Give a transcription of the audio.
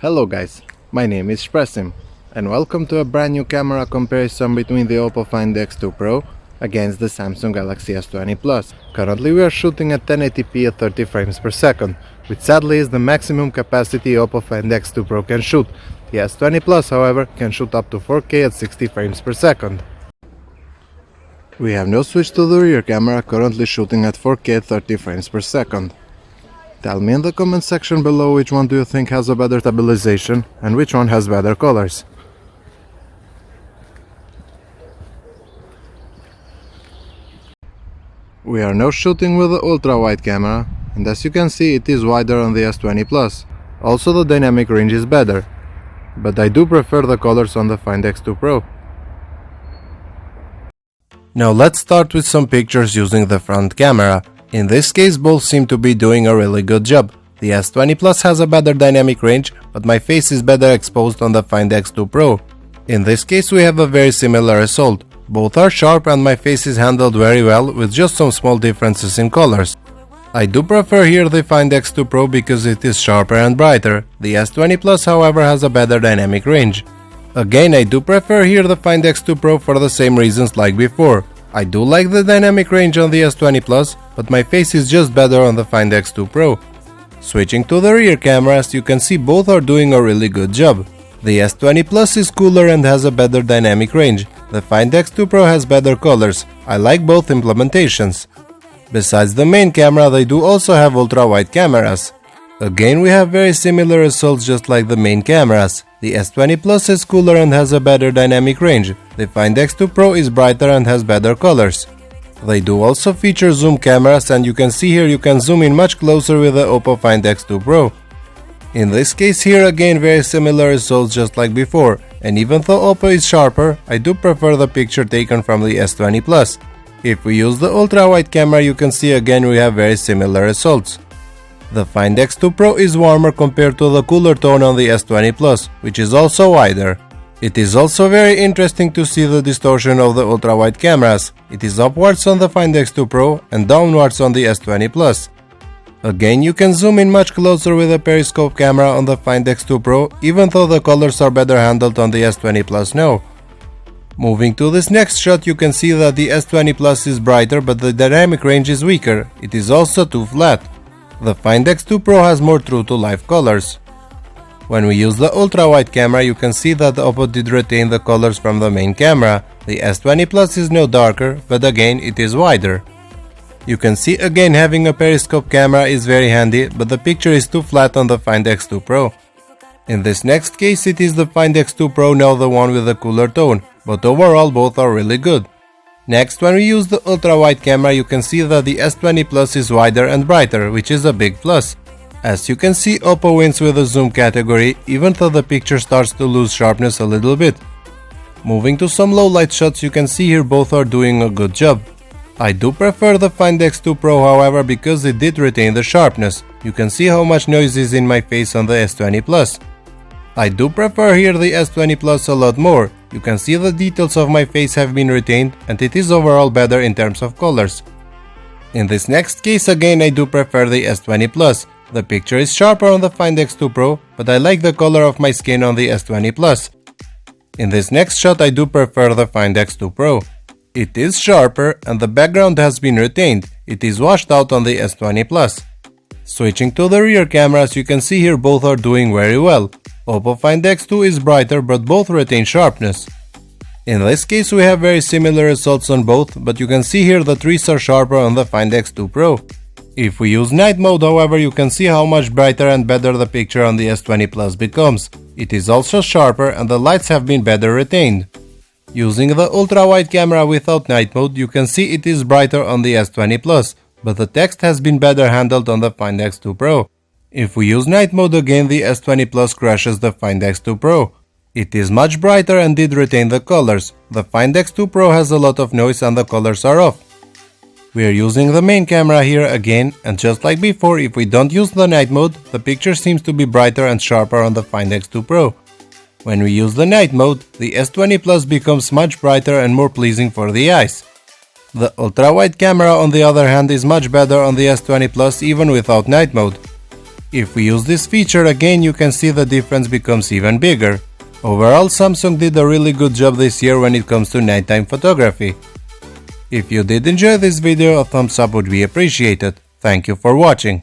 Hello guys, my name is Presim and welcome to a brand new camera comparison between the Oppo Find X2 Pro against the Samsung Galaxy S20 Plus. Currently we are shooting at 1080p at 30 frames per second, which sadly is the maximum capacity Oppo Find X2 Pro can shoot. The S20 Plus, however, can shoot up to 4K at 60 frames per second. We have now switched to the rear camera, currently shooting at 4K at 30 frames per second. Tell me in the comment section below which one do you think has a better stabilization and which one has better colors. We are now shooting with the ultra-wide camera, and as you can see it is wider on the S20 Plus. Also the dynamic range is better, but I do prefer the colors on the Find X2 Pro. Now let's start with some pictures using the front camera. In this case both seem to be doing a really good job. The S20 Plus has a better dynamic range, but my face is better exposed on the Find X2 Pro. In this case we have a very similar result. Both are sharp and my face is handled very well with just some small differences in colors. I do prefer here the Find X2 Pro because it is sharper and brighter. The S20 Plus however has a better dynamic range. Again, I do prefer here the Find X2 Pro for the same reasons like before. I do like the dynamic range on the S20 Plus, but my face is just better on the Find X2 Pro. Switching to the rear cameras, you can see both are doing a really good job. The S20 Plus is cooler and has a better dynamic range. The Find X2 Pro has better colors. I like both implementations. Besides the main camera, they do also have ultra-wide cameras. Again, we have very similar results just like the main cameras. The S20 Plus is cooler and has a better dynamic range. The Find X2 Pro is brighter and has better colors. They do also feature zoom cameras, and you can see here you can zoom in much closer with the Oppo Find X2 Pro. In this case here again very similar results just like before, and even though Oppo is sharper, I do prefer the picture taken from the S20 Plus. If we use the ultra-wide camera you can see again we have very similar results. The Find X2 Pro is warmer compared to the cooler tone on the S20 Plus, which is also wider. It is also very interesting to see the distortion of the ultra-wide cameras. It is upwards on the Find X2 Pro and downwards on the S20 Plus. Again, you can zoom in much closer with a periscope camera on the Find X2 Pro, even though the colors are better handled on the S20 Plus now. Moving to this next shot, you can see that the S20 Plus is brighter but the dynamic range is weaker. It is also too flat. The Find X2 Pro has more true-to-life colors. When we use the ultra-wide camera you can see that Oppo did retain the colors from the main camera. The S20 Plus is now darker, but again it is wider. You can see again having a periscope camera is very handy, but the picture is too flat on the Find X2 Pro. In this next case it is the Find X2 Pro now the one with the cooler tone, but overall both are really good. Next, when we use the ultra-wide camera you can see that the S20 Plus is wider and brighter, which is a big plus. As you can see, Oppo wins with the zoom category, even though the picture starts to lose sharpness a little bit. Moving to some low light shots, you can see here both are doing a good job. I do prefer the Find X2 Pro however because it did retain the sharpness. You can see how much noise is in my face on the S20 Plus. I do prefer here the S20 Plus a lot more. You can see the details of my face have been retained and it is overall better in terms of colors. In this next case again I do prefer the S20 Plus. The picture is sharper on the Find X2 Pro, but I like the color of my skin on the S20 Plus. In this next shot I do prefer the Find X2 Pro. It is sharper and the background has been retained. It is washed out on the S20 Plus. Switching to the rear cameras you can see here both are doing very well. Oppo Find X2 is brighter but both retain sharpness. In this case we have very similar results on both, but you can see here the trees are sharper on the Find X2 Pro. If we use night mode however you can see how much brighter and better the picture on the S20 Plus becomes. It is also sharper and the lights have been better retained. Using the ultra-wide camera without night mode you can see it is brighter on the S20 Plus, but the text has been better handled on the Find X2 Pro. If we use night mode again the S20 Plus crushes the Find X2 Pro. It is much brighter and did retain the colors. The Find X2 Pro has a lot of noise and the colors are off. We are using the main camera here again, and just like before, if we don't use the night mode, the picture seems to be brighter and sharper on the Find X2 Pro. When we use the night mode, the S20 Plus becomes much brighter and more pleasing for the eyes. The ultra-wide camera on the other hand is much better on the S20 Plus even without night mode. If we use this feature again, you can see the difference becomes even bigger. Overall, Samsung did a really good job this year when it comes to nighttime photography. If you did enjoy this video, a thumbs up would be appreciated. Thank you for watching.